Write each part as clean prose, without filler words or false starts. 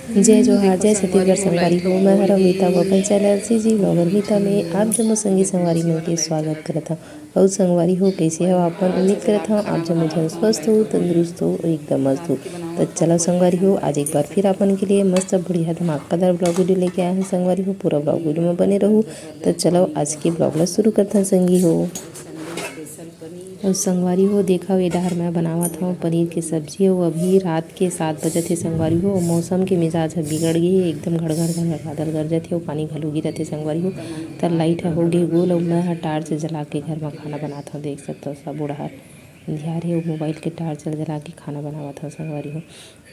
जय जोहार जय छत्तीसगढ़ संगवारी हो। मैं हरा मीता अपन चैनल सीजी ब्लॉगर मीता में आप जम्मो संगी संगवारी मन के स्वागत करत हूँ। और संगवारी हो कैसे हो अपन उम्मीद करत हूँ आप जम्मो जन स्वस्थ हो तंदुरुस्त हो और एकदम मस्त हो। तो चलो संगवारी हो आज एक बार फिर अपन के लिए मस्त बढ़िया धमाकेदार ब्लॉग वीडियो लेके आए हैं संगवारी हो। पूरा ब्लॉग वीडियो में बने रहो। तो चलो आज के ब्लॉग ला शुरू करते हैं संगी हो। और संगवारी हो देखा ये डहर मैं बनावत हूँ पनीर की सब्जी हो। अभी रात के 7 बजे थे संगवारी हो। मौसम के मिजाज बिगड़ गई है एकदम घड़ बादल गरजत है और पानी घलो गिरत है संगवारी हो। त लाइट हो गई गोल और मैं टार्च जला के घर में खाना बनाता हूँ। देख सकते हो सब बुढ़ा ध्यार है मोबाइल के टार्च जला के खाना बनावा था संगवारी हो।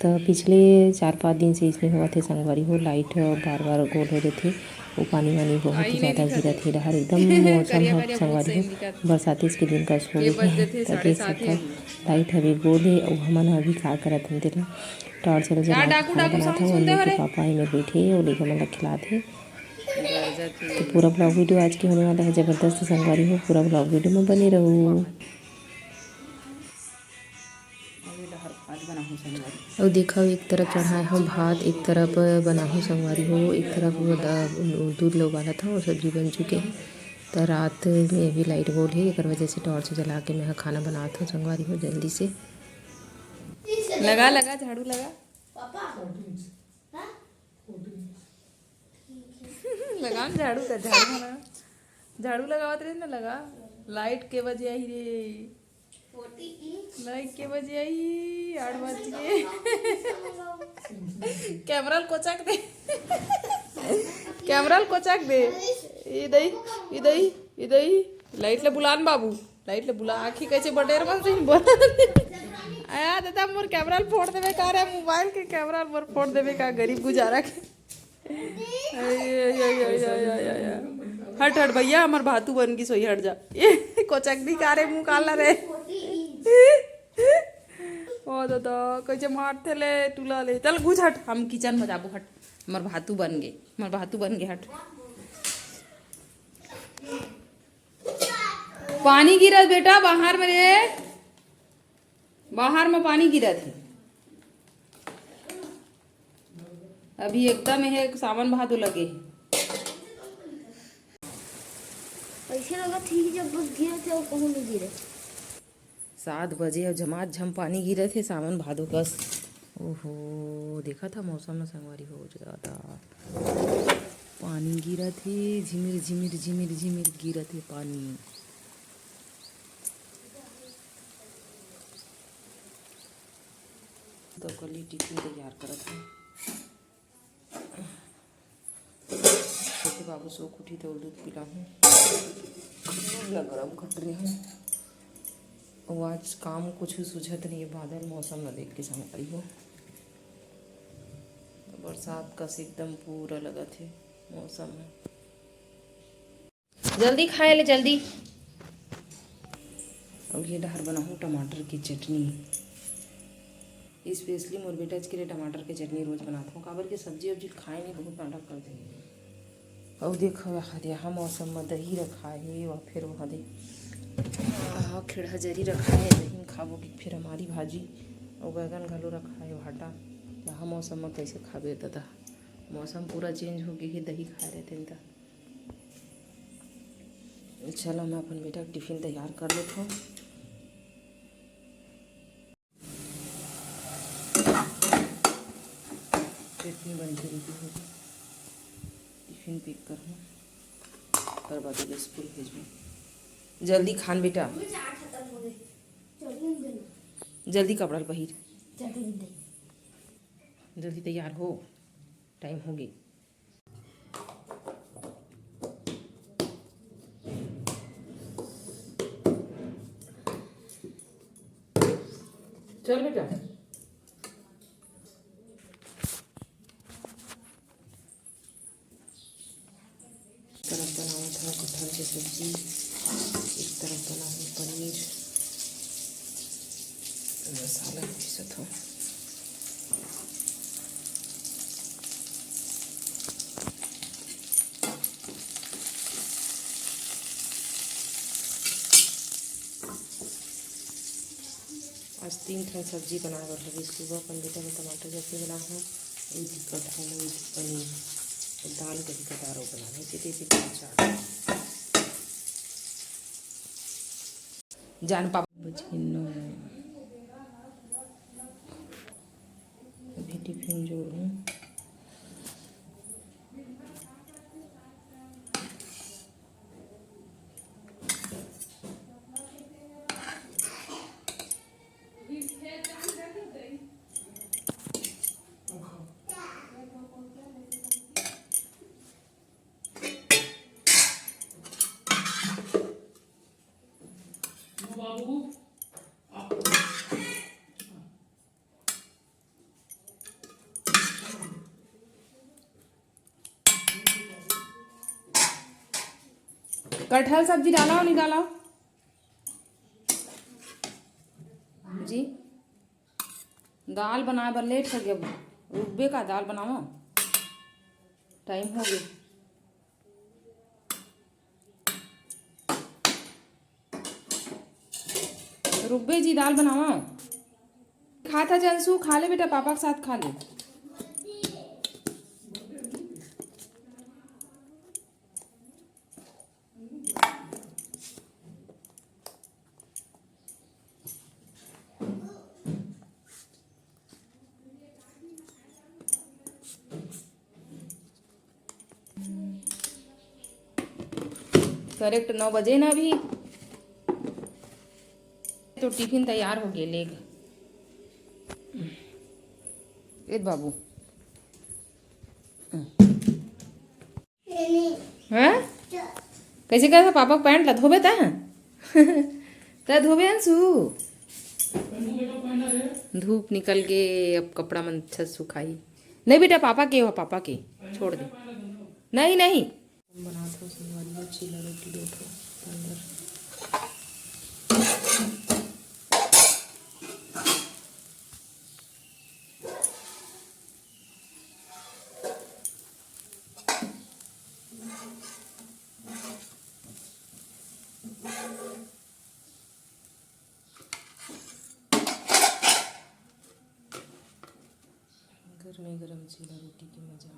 तो पिछले 4-5 दिन से इसमें हुआ थे संगवारी हो लाइट बार बार गोल हो रहे थे वो पानी वानी बहुत ज़्यादा गिरा थे डहर एकदम मौसम है संगवारी हो बरसाती के दिन का सो है। तो देख सकते लाइट अभी गोल है और हमन अभी का करत हम तेला टॉर्च चलो जला के खाना बनाता हूँ। मम्मी के पापा में बैठे और लेकर मतलब खिलाते। तो पूरा ब्लॉग वीडियो आज की होने वाला है ज़बरदस्त संगवारी हो। पूरा ब्लॉग वीडियो में बने रहो। और देखा एक तरफ चढ़ाए हम भात एक तरफ बना हूँ संगवारी हो। एक तरफ दूध लो उबाला था और सब्जी बन चुके हैं। तो रात में अभी लाइट गोल है एक वजह से टॉर्च जला के मैं खाना बनाता हूँ संगवारी हो जल्दी से। लगा लगा झाड़ू लगा लगा झाड़ू का झाड़ू ना झाड़ू लगावत रहे ना लगा। लाइट के बजे आई रे लाइट के बजे आई 8 बज गए। कैमरा कोचक दे कैमरा कोचक दे इदई इदई इदई लाइट ले बुलान बाबू लाइट ले बुला आखी कैसे बटेर मन से बोल आया दादा मोर कैमरा फोड़ देवे का रे मोबाइल के कैमरा मोर फोड़ देवे का गरीब गुजारा के हट हट भैया हमार भातू बन की सोई हट जा ये कोचक दी का रे मुंह काला रे ओ दादा कैसे मारते ले तुला ले चल घुस हट हम किचन में जाबो हट हमार भातू बन गए हट। पानी गिरत बेटा बाहर में रे बाहर में पानी गिरत है अभी एकदम है सावन भादो लगे ऐसे लगा ठीक जब बस गिरे थे और कहूँ नहीं गिरे 7 बजे और झमाझम पानी गिरे थे सावन भादो कस। ओहो देखा था मौसम में संगवारी हो ज़्यादा पानी गिरा थे झिमिर झिमिर झिमिर झिमिर गिरा थे पानी। तो कल टिफिन तैयार करत है छोटे बाबू सो उठी तो दूध पिला हूँ गरम खट रही हूँ। और आज काम कुछ सुझत नहीं है बादल मौसम में देख के संगवारी हो। बरसात का एकदम पूरा लगा थे मौसम में। जल्दी खाए ले जल्दी। और ये डहर बनाऊँ टमाटर की चटनी स्पेशली मोर बेटा के लिए टमाटर की चटनी रोज बनाता हूँ काबर के सब्जी वब्जी खाए नहीं बहुत नाटक कर दे। और देखो यहाँ मौसम में दही रखा है और फिर वहाँ दे खिड़ा जरी रखा है दही खाबो कि फिर हमारी भाजी और बैगन घलो रखा है भाटा। यहाँ मौसम में कैसे खाबे दादा मौसम पूरा चेंज हो गई है दही खा रहे थे तो चलो मैं अपन बेटा टिफिन तैयार कर लेता हूँ। चटनी बन के रेडी होगी टिफिन पैक करूँ और बाद स्कूल भेजूँ। जल्दी खान बेटा जल्दी कपड़ा पहिर जल्दी तैयार हो टाइम हो गई। चल बेटा तरफ बनाऊँ था कटहल की सब्जी एक तरफ बनाऊँ पनीर मसाला पीसत हूँ। आज 3 ठन सब्जी बनाए बर लगी सुबह अपन बेटा में टमाटर चटनी बना हूँ कटहल और पनीर और दाल का भी कटारो बनाना है चाट जान पापा बचिनो अभी टिफिन जोड़ूँ कटहल सब्जी डाला निकाला जी दाल बनाए बर लेट हो गया रुकबे का दाल बनाओ टाइम हो गया रुकबे जी दाल बनाओ खा था जनसू खा ले बेटा पापा के साथ खा ले करेक्ट 9 बजे ना अभी तो टिफिन तैयार हो गए लेग बाबू हैं कैसे कैसे पापा का पैंट ला धोबे ता धोबे अंशु धूप निकल के अब कपड़ा मन अच्छा सुखाई नहीं बेटा पापा के हो पापा के छोड़ दे नहीं नहीं बना था संगवारी चीला रोटी दो अंदर गरम गरम चीला रोटी की मजा।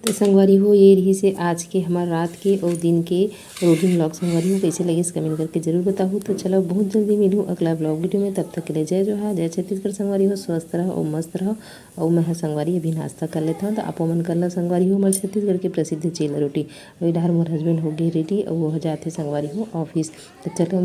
तो संगवारी हो ये रही से आज के हमारे रात के और दिन के रूटीन ब्लॉग संगवारी हो कैसे लगे कमेंट करके जरूर बताओ। तो चलो बहुत जल्दी मिलूँ अगला ब्लॉग वीडियो में, तब तक के लिए जय जोहार, जय छत्तीसगढ़। संगवारी हो स्वस्थ रहो और मस्त रहो। और मैं संगवारी अभी नाश्ता कर लेता हूँ तो आप मन कर लो। संगवारी हो हमारे छत्तीसगढ़ के प्रसिद्ध चीला रोटी। अभी डार मोर हस्बैंड हो गए रेडी और वो जाते संगवारी हो ऑफिस। तो चलो